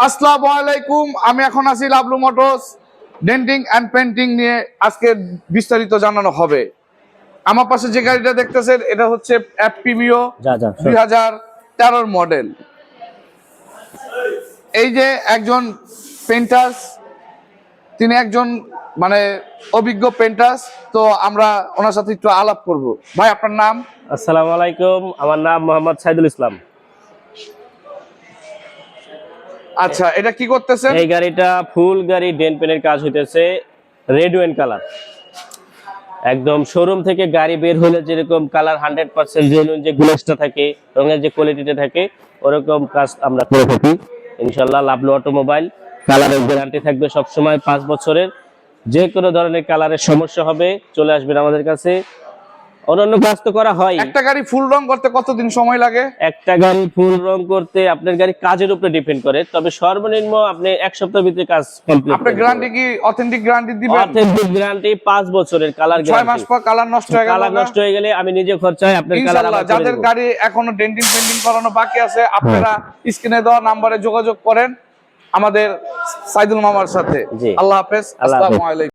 আসসালামু আলাইকুম। আমি এখন আছি Lavlu motors denting and painting নিয়ে আজকে বিস্তারিত জানানো হবে। আমার পাশে যে গাড়িটা দেখতেছেন এটা হচ্ছে অ্যাপটিমিও 2013 মডেল। এই যে একজন পেন্টার্স, তিনি একজন মানে অভিজ্ঞ পেন্টার্স, তো আমরা ওনার সাথে একটু আলাপ করব। ভাই আপনার নাম? আসসালামু আলাইকুম, আমার নাম মোহাম্মদ সাইদুল ইসলাম। আচ্ছা, এটা কি করতেছেন? এই গাড়িটা ফুল গাড়ি ডেন্ট পেনের কাজ হইতেছে, রেড ওয়াইন কালার। একদম শোরুম থেকে গাড়ি বের হলে যেরকম কালার 100% জেনুইন যে গ্লেজটা থাকে, রঙের যে কোয়ালিটিটা থাকে, ওরকম কাজ আমরা করে থাকি ইনশাআল্লাহ। লাভলু অটোমোবাইল, কালারের গ্যারান্টি থাকবে সবসময় 5 বছরের। যে কোনো ধরনের কালারের সমস্যা হবে চলে আসবেন আমাদের কাছে। অন্যান্য কাজ তো করা হয়। একটা গাড়ি ফুল রং করতে কতদিন সময় লাগে? একটা গাড়ি ফুল রং করতে আপনার গাড়ি কাজের উপরে ডিপেন্ড করে, তবে সর্বনিম্ন আপনি 1 সপ্তাহের ভিতরে কাজ কমপ্লিট। আপনি গ্যারান্টি কি অথেন্টিক গ্যারান্টি দিবেন? অথেন্টিক গ্যারান্টি 5 বছরের, কালার 6 মাস পর কালার নষ্ট হয়ে গেল, কালার নষ্ট হয়ে গেলে আমি নিজে খরচায় আপনার কালার ইনশাআল্লাহ। আবার করে যাদের দেব। গাড়ি এখনো ডেন্টিং পেন্টিং করানো বাকি আছে, আপনারা স্ক্রিনে দেওয়া নম্বরে যোগাযোগ করেন আমাদের সাইদুল মামার সাথে। জি। আল্লাহ হাফেজ। আল্লাহ হাফেজ। আসসালামু আলাইকুম।